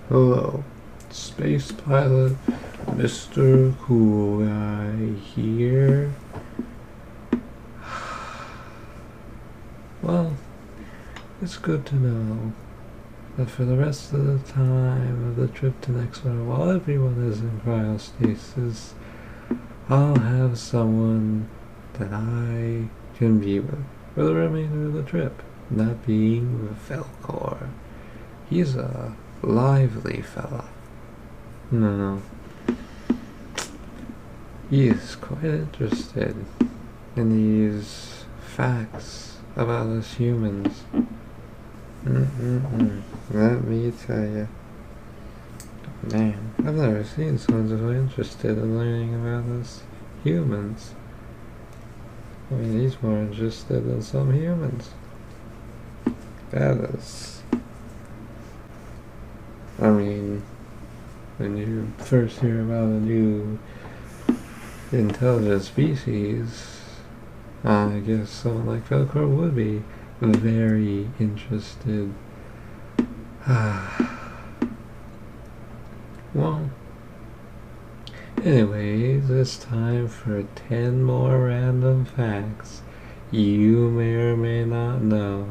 Hello, space pilot Mr. Cool Guy here. Well, it's good to know that for the rest of the time of the trip to Nextware, while everyone is in cryostasis, I'll have someone that I can be with for the remainder of the trip. That being Velkor. He's a lively fella. No, he is quite interested in these facts about us humans. Let me tell you. Man, I've never seen someone so interested in learning about us humans. I mean, he's more interested than some humans. That is... I mean, when you first hear about a new intelligent species, I guess someone like Velkor would be very interested. Well, anyways, it's time for 10 more random facts you may or may not know.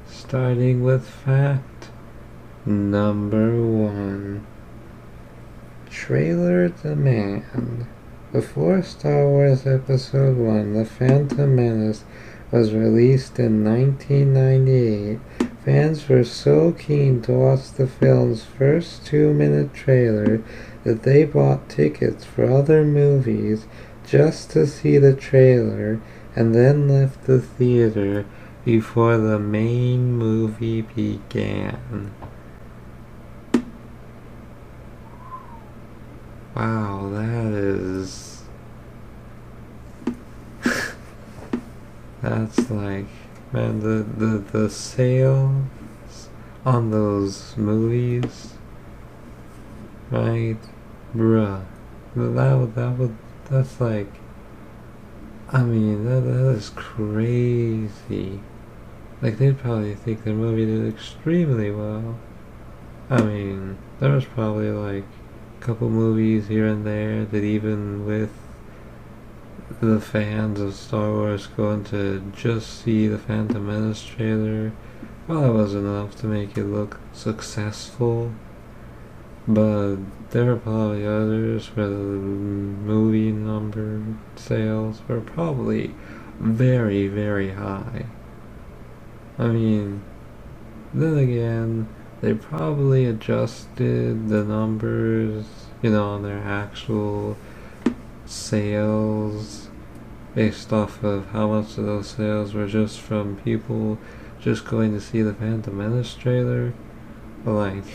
Starting with fact number 1. Trailer demand. Before Star Wars Episode 1, The Phantom Menace was released in 1998, fans were so keen to watch the film's first 2-minute trailer that they bought tickets for other movies just to see the trailer and then left the theater before the main movie began. Wow, that is... That's like... Man, the sales on those movies, right? Bruh. That's like... I mean, that is crazy. Like, they'd probably think the movie did extremely well. I mean, there was probably like a couple movies here and there that even with the fans of Star Wars going to just see the Phantom Menace trailer, well, that wasn't enough to make it look successful. But there were probably others where the movie number sales were probably very, very high. I mean, then again, they probably adjusted the numbers, on their actual sales based off of how much of those sales were just from people just going to see the Phantom Menace trailer. But like,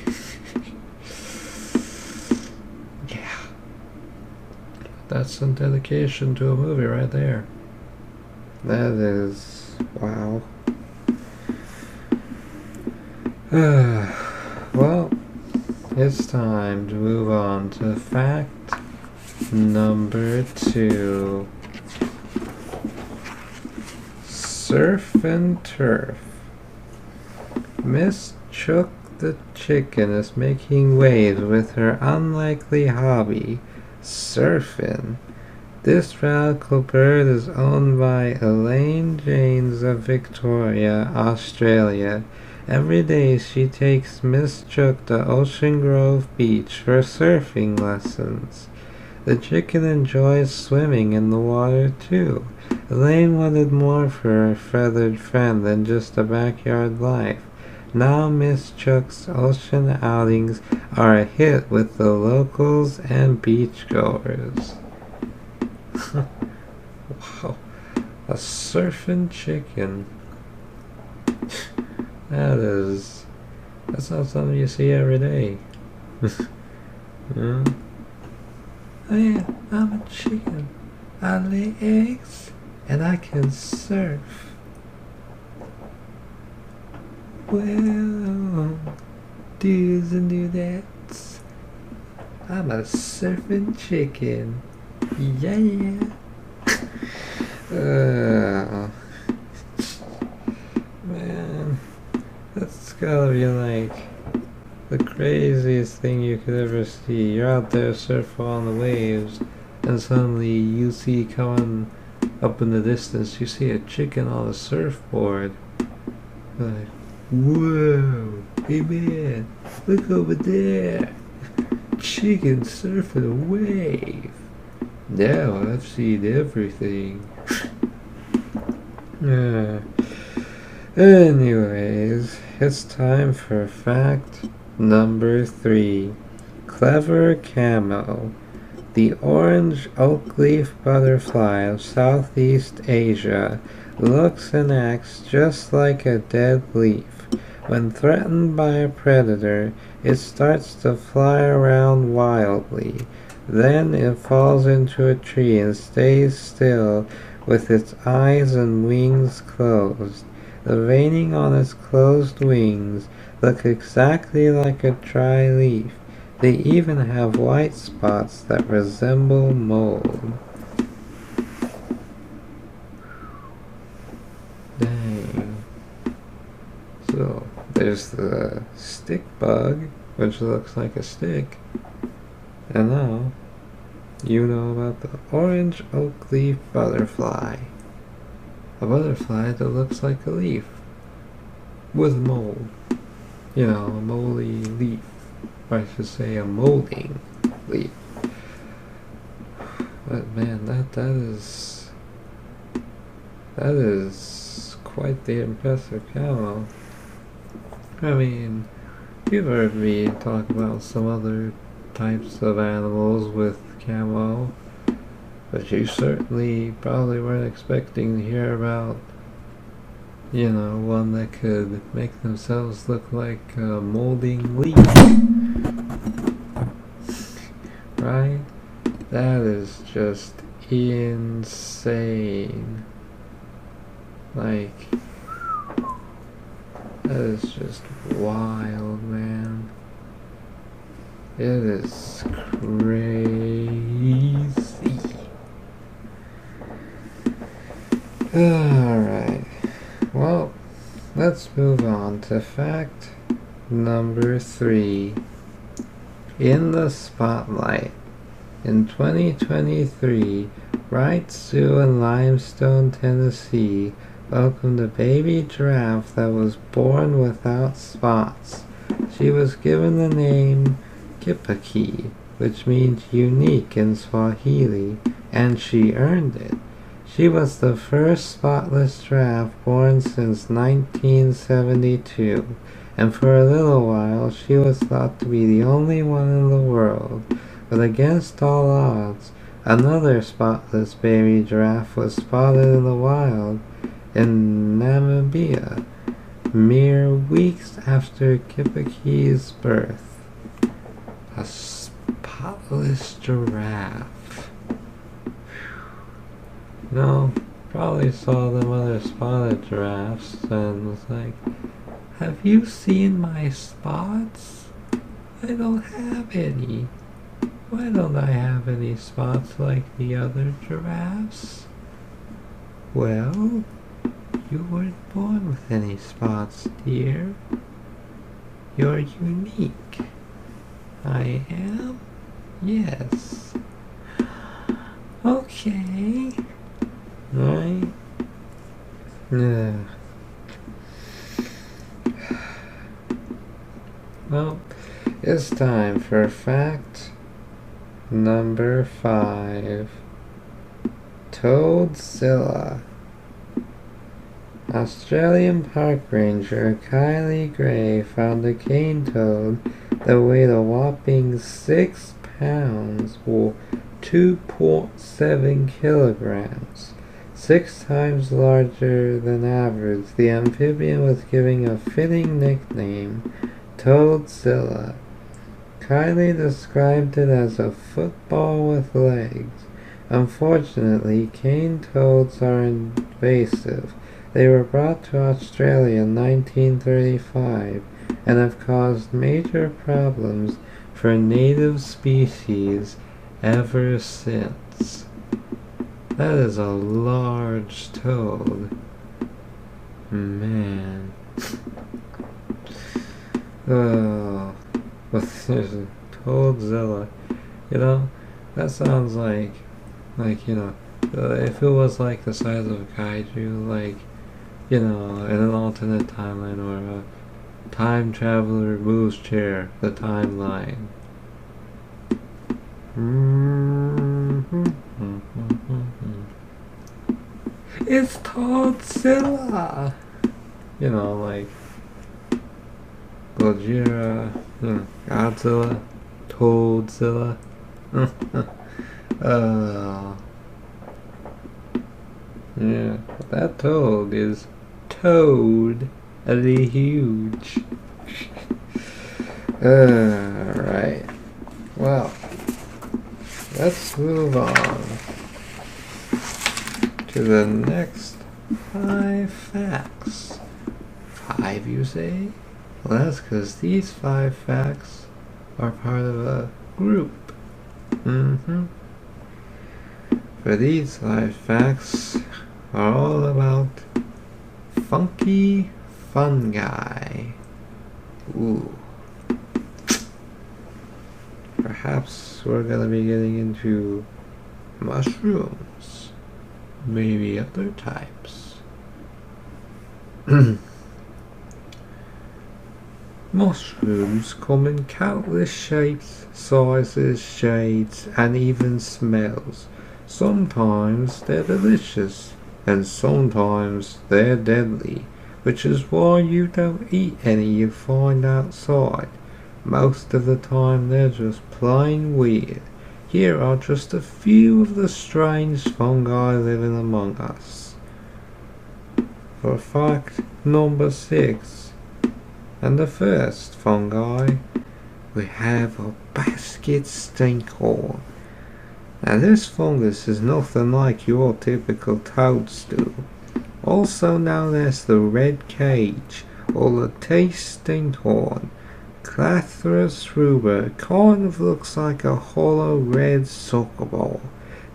yeah, that's some dedication to a movie right there. That is, wow. Well, it's time to move on to fact number 2. Surf and turf. Miss Chook the chicken is making waves with her unlikely hobby, surfing. This radical bird is owned by Elaine Janes of Victoria, Australia. Every day she takes Miss Chook to Ocean Grove Beach for surfing lessons. The chicken enjoys swimming in the water too. Elaine wanted more for her feathered friend than just a backyard life. Now Miss Chook's ocean outings are a hit with the locals and beachgoers. Wow, a surfing chicken. That's not something you see every day. Yeah. Oh yeah, I'm a chicken. I lay eggs and I can surf. Well, do's and dudettes. I'm a surfing chicken. Yeah. Man, that's gotta be like the craziest thing you could ever see. You're out there surfing on the waves, and suddenly you see coming up in the distance, you see a chicken on a surfboard. You're like, whoa, hey man, look over there. Chicken surfing a wave. Now I've seen everything. Yeah. Anyways, it's time for fact number 3. Clever camo. The orange oak leaf butterfly of Southeast Asia looks and acts just like a dead leaf. When threatened by a predator, it starts to fly around wildly. Then it falls into a tree and stays still with its eyes and wings closed. The veining on its closed wings look exactly like a dry leaf. They even have white spots that resemble mold. Dang. So, there's the stick bug, which looks like a stick. And now, you know about the orange oak leaf butterfly. A butterfly that looks like a leaf. With mold. You know, a moldy leaf. Or I should say a molding leaf. But man, that is quite the impressive camo. I mean, you've heard me talk about some other types of animals with camo, but you certainly probably weren't expecting to hear about, you know, one that could make themselves look like a molding leaf. Right? That is just insane. Like, that is just wild, man. It is crazy. Alright. Well, let's move on to fact number 3. In the spotlight. In 2023, Wright Zoo in Limestone, Tennessee welcomed a baby giraffe that was born without spots. She was given the name Kipaki, which means unique in Swahili, and she earned it. She was the first spotless giraffe born since 1972, and for a little while she was thought to be the only one in the world. But against all odds, another spotless baby giraffe was spotted in the wild in Namibia, mere weeks after Kipaki's birth. A spotless giraffe. No, probably saw them other spotted giraffes and was like, have you seen my spots? I don't have any. Why don't I have any spots like the other giraffes? Well, you weren't born with any spots, dear. You're unique. I am? Yes. Okay. Right? Yeah. Well, it's time for fact number 5. Toadzilla. Australian park ranger Kylie Gray found a cane toad that weighed a whopping 6 pounds or 2.7 kilograms. 6 times larger than average, the amphibian was given a fitting nickname, Toadzilla. Kylie described it as a football with legs. Unfortunately, cane toads are invasive. They were brought to Australia in 1935 and have caused major problems for native species ever since. That is a large toad. Man. Oh. But there's a Toadzilla. You know, that sounds if it was like the size of a kaiju, like, in an alternate timeline or a time traveler moves chair, the timeline. It's Toadzilla! Like Gojira, Godzilla, Toadzilla. Yeah, that toad is totally huge. Alright. Well, let's move on to the next 5 facts. 5, you say? Well, that's because these 5 facts are part of a group. For these 5 facts are all about funky fungi. Ooh. Perhaps we're gonna be getting into mushrooms. Maybe other types. Mushrooms come in countless shapes, sizes, shades, and even smells. Sometimes they're delicious, and sometimes they're deadly, which is why you don't eat any you find outside. Most of the time they're just plain weird. Here are just a few of the strange fungi living among us. For fact number 6, and the first fungi, we have a basket stinkhorn. Now this fungus is nothing like your typical toadstool, also known as the red cage or the taste stinkhorn. Clathrus ruber kind of looks like a hollow red soccer ball.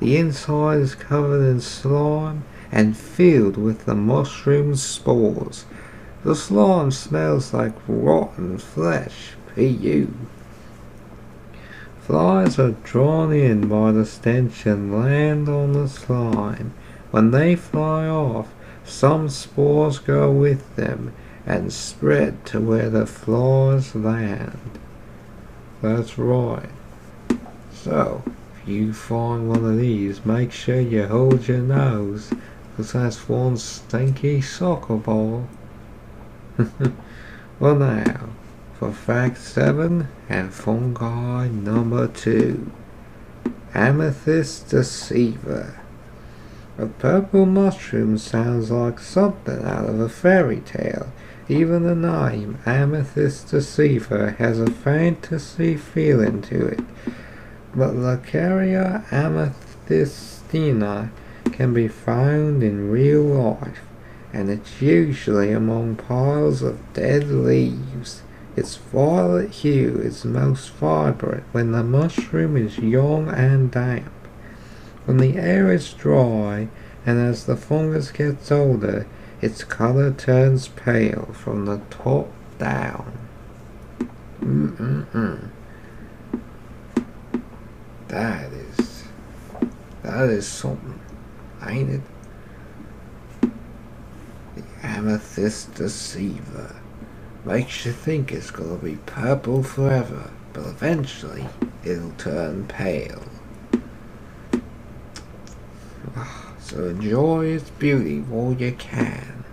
The inside is covered in slime and filled with the mushroom's spores. The slime smells like rotten flesh. P.U. Flies are drawn in by the stench and land on the slime. When they fly off, some spores go with them and spread to where the flies land. That's right. So, if you find one of these, make sure you hold your nose, because that's one stinky soccer ball. Well now, for fact 7 and fungi number 2. Amethyst deceiver. A purple mushroom sounds like something out of a fairy tale. Even the name Amethyst deceiver has a fantasy feeling to it. But Leucaria amethystina can be found in real life, and it's usually among piles of dead leaves. Its violet hue is most vibrant when the mushroom is young and damp. When the air is dry, and as the fungus gets older, its color turns pale from the top down. That is something, ain't it? The amethyst deceiver makes you think it's gonna be purple forever, but eventually it'll turn pale. So enjoy its beauty while you can.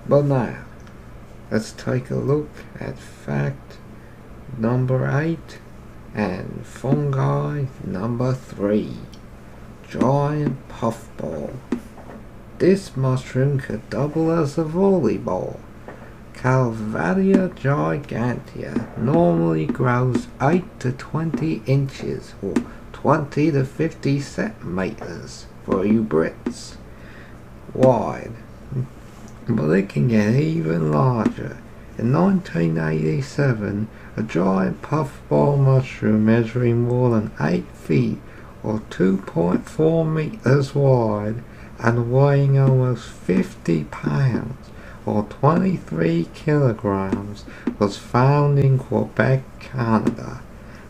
But now, let's take a look at fact number 8 and fungi number 3. Giant puffball. This mushroom could double as a volleyball. Calvaria gigantea normally grows 8 to 20 inches or 20 to 50 centimeters for you Brits wide, but it can get even larger. In 1987, a giant puffball mushroom measuring more than 8 feet or 2.4 meters wide and weighing almost 50 pounds or 23 kilograms, was found in Quebec, Canada.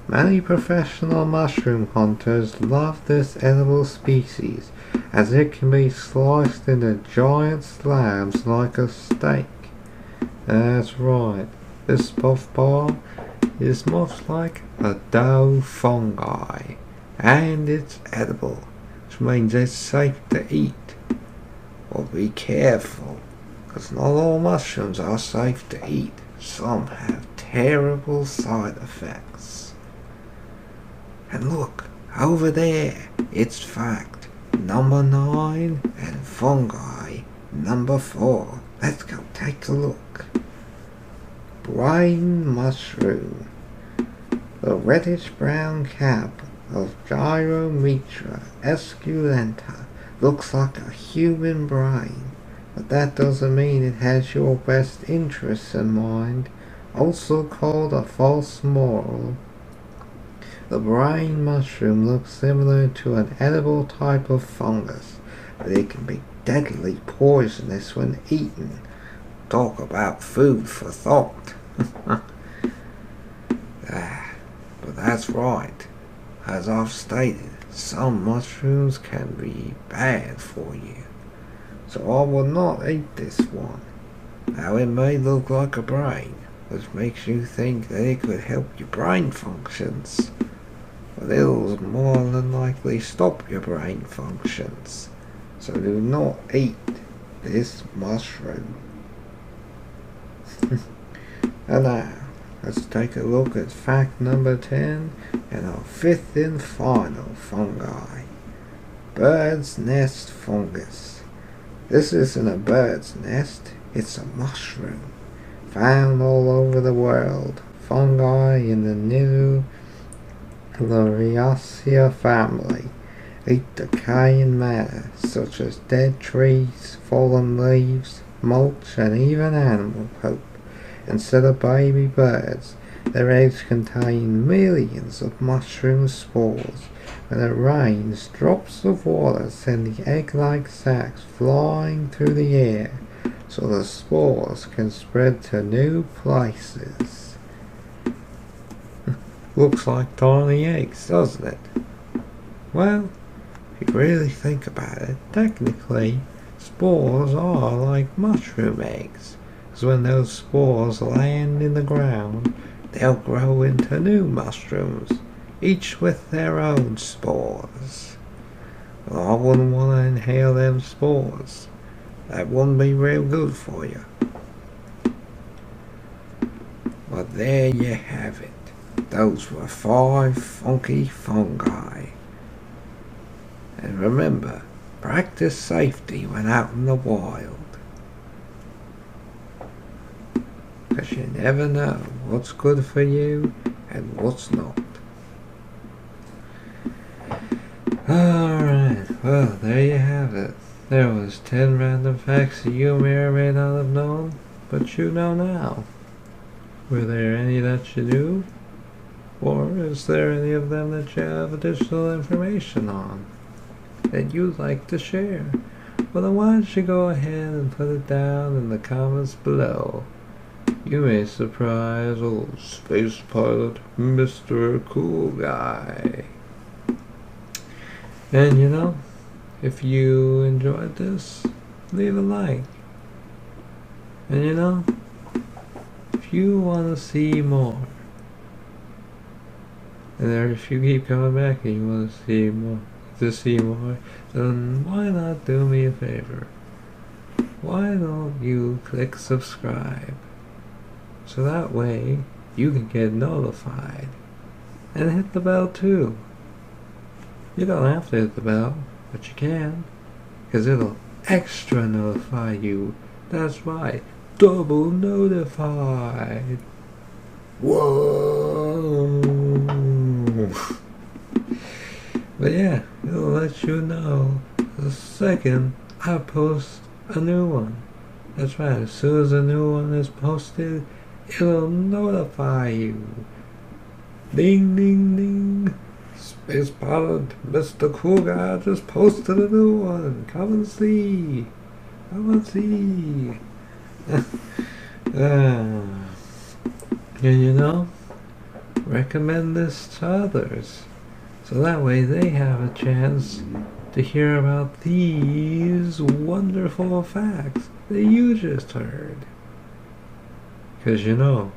Many professional mushroom hunters love this edible species, as it can be sliced into giant slabs like a steak. That's right, this puffball is much like a dough fungi, and it's edible, which means it's safe to eat. But be careful, because not all mushrooms are safe to eat. Some have terrible side effects. And look, over there, it's fact number 9 and fungi number 4. Let's go take a look. Brain mushroom. The reddish-brown cap of Gyrometra esculenta looks like a human brain, but that doesn't mean it has your best interests in mind. Also called a false moral. The brain mushroom looks similar to an edible type of fungus, but it can be deadly poisonous when eaten. Talk about food for thought. But that's right. As I've stated, some mushrooms can be bad for you. So I will not eat this one. Now it may look like a brain, which makes you think that it could help your brain functions. But it'll more than likely stop your brain functions. So do not eat this mushroom. And now, let's take a look at fact number 10 and our fifth and final fungi. Bird's nest fungus. This isn't a bird's nest, it's a mushroom. Found all over the world. Fungi in the new Lariaceae family eat decaying matter such as dead trees, fallen leaves, mulch, and even animal poop. Instead of baby birds, their eggs contain millions of mushroom spores. When it rains, drops of water send the egg-like sacs flying through the air, so the spores can spread to new places. Looks like tiny eggs, doesn't it? Well, if you really think about it, technically, spores are like mushroom eggs. Because when those spores land in the ground, they'll grow into new mushrooms, each with their own spores. Well, I wouldn't want to inhale them spores. That wouldn't be real good for you. But there you have it. Those were 5 funky fungi. And remember, practice safety when out in the wild. Because you never know what's good for you and what's not. Alright, well, there you have it. There was 10 random facts that you may or may not have known, but you know now. Were there any that you knew? Or is there any of them that you have additional information on that you'd like to share? Well, then why don't you go ahead and put it down in the comments below. You may surprise old space pilot Mr. Cool Guy. And you know, if you enjoyed this, leave a like. And you know, if you want to see more, and if you keep coming back and you want to see more, then why not do me a favor? Why don't you click subscribe? So that way you can get notified. And hit the bell too. You don't have to hit the bell, but you can, because it'll extra notify you. That's right, double notified. Whoa! But yeah, it'll let you know the second I post a new one. That's right, as soon as a new one is posted, it'll notify you. Ding ding ding. Space pilot Mr. Cool Guy just posted a new one. Come and see. Come and see. And you know, recommend this to others. So that way they have a chance to hear about these wonderful facts that you just heard. Because you know,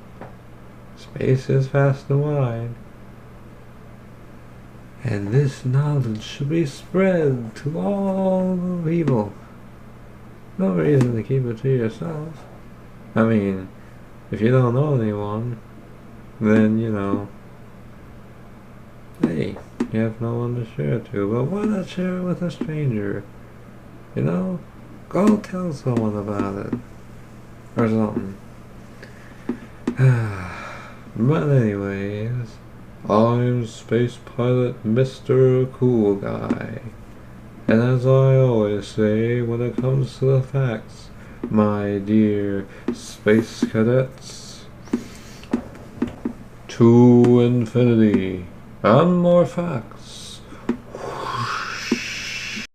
space is vast and wide. And this knowledge should be spread to all people. No reason to keep it to yourself. I mean, if you don't know anyone, then, you know, hey, you have no one to share it to. But why not share it with a stranger? You know? Go tell someone about it. Or something. But anyways, I'm Space Pilot Mr. Cool Guy. And as I always say when it comes to the facts, my dear space cadets, to infinity and more facts.